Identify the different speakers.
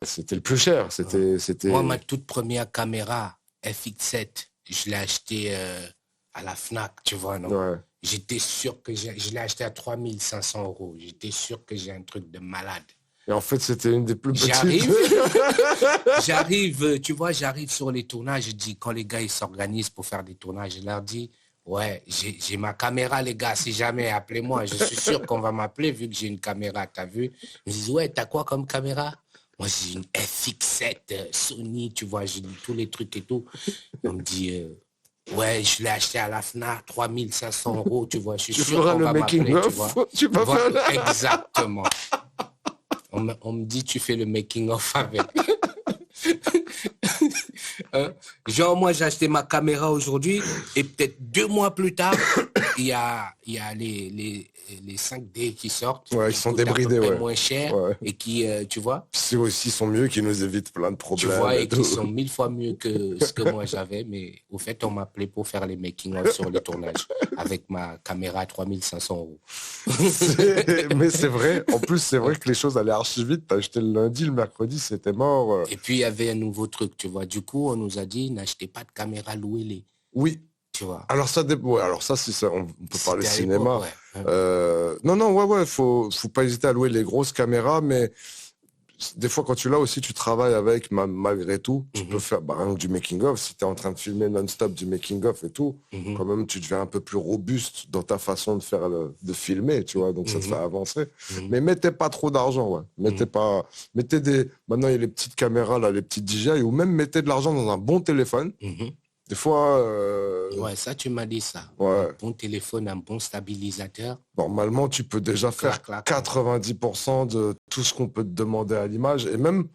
Speaker 1: C'était le plus cher.
Speaker 2: Moi, ma toute première caméra FX7, je l'ai achetée à la Fnac, tu vois, non?
Speaker 1: Ouais.
Speaker 2: J'étais sûr que je l'ai acheté à 3 500 €. J'étais sûr que j'ai un truc de malade.
Speaker 1: Et en fait, c'était une des plus petites.
Speaker 2: Tu vois, j'arrive sur les tournages, je dis, quand les gars, ils s'organisent pour faire des tournages, je leur dis, ouais, j'ai ma caméra, les gars, si jamais, appelez-moi. Je suis sûr qu'on va m'appeler vu que j'ai une caméra, t'as vu? Ils me disent, ouais, t'as quoi comme caméra? Moi, j'ai une FX7 Sony, tu vois, j'ai tous les trucs et tout. On me dit, ouais, je l'ai acheté à la FNAC, 3 500 €, tu vois, je suis sûr qu'on va m'appeler, tu vois.
Speaker 1: Tu vas faire
Speaker 2: Exactement. On me dit, tu fais le making-of avec. Genre, moi, j'ai acheté ma caméra aujourd'hui et peut-être 2 mois plus tard, il y a les 5D qui sortent.
Speaker 1: Ouais, ils sont débridés, ouais.
Speaker 2: Moins cher et qui, tu vois.
Speaker 1: Ceux aussi sont mieux, qui nous évitent plein de problèmes.
Speaker 2: Tu vois, et qui sont 1000 fois mieux que ce que moi j'avais. Mais au fait, on m'appelait pour faire les making-of sur les tournages avec ma caméra à 3 500 €.
Speaker 1: Mais c'est vrai. En plus, c'est vrai que les choses allaient archi vite. T'as acheté le lundi, le mercredi, c'était mort.
Speaker 2: Et puis, il y avait un nouveau truc, tu vois. Du coup, on nous a dit, n'achetez pas de caméra, louez-les.
Speaker 1: Oui.
Speaker 2: Tu vois.
Speaker 1: Alors ça, alors ça, si ça, on peut parler cinéma.
Speaker 2: Ouais.
Speaker 1: Non, faut pas hésiter à louer les grosses caméras, mais des fois, quand tu l'as aussi, tu travailles avec, malgré tout, tu peux faire rien que du making-of. Si tu es en train de filmer non-stop du making-of et tout, quand même, tu deviens un peu plus robuste dans ta façon de faire, de filmer, tu vois, donc ça te fait avancer. Mais mettez pas trop d'argent, ouais. Maintenant, il y a les petites caméras, là, les petites DJI, ou même mettez de l'argent dans un bon téléphone. Des fois...
Speaker 2: Ouais, ça, tu m'as dit ça.
Speaker 1: Ouais.
Speaker 2: Un bon téléphone, un bon stabilisateur.
Speaker 1: Normalement, tu peux déjà faire 90% de tout ce qu'on peut te demander à l'image. Et même,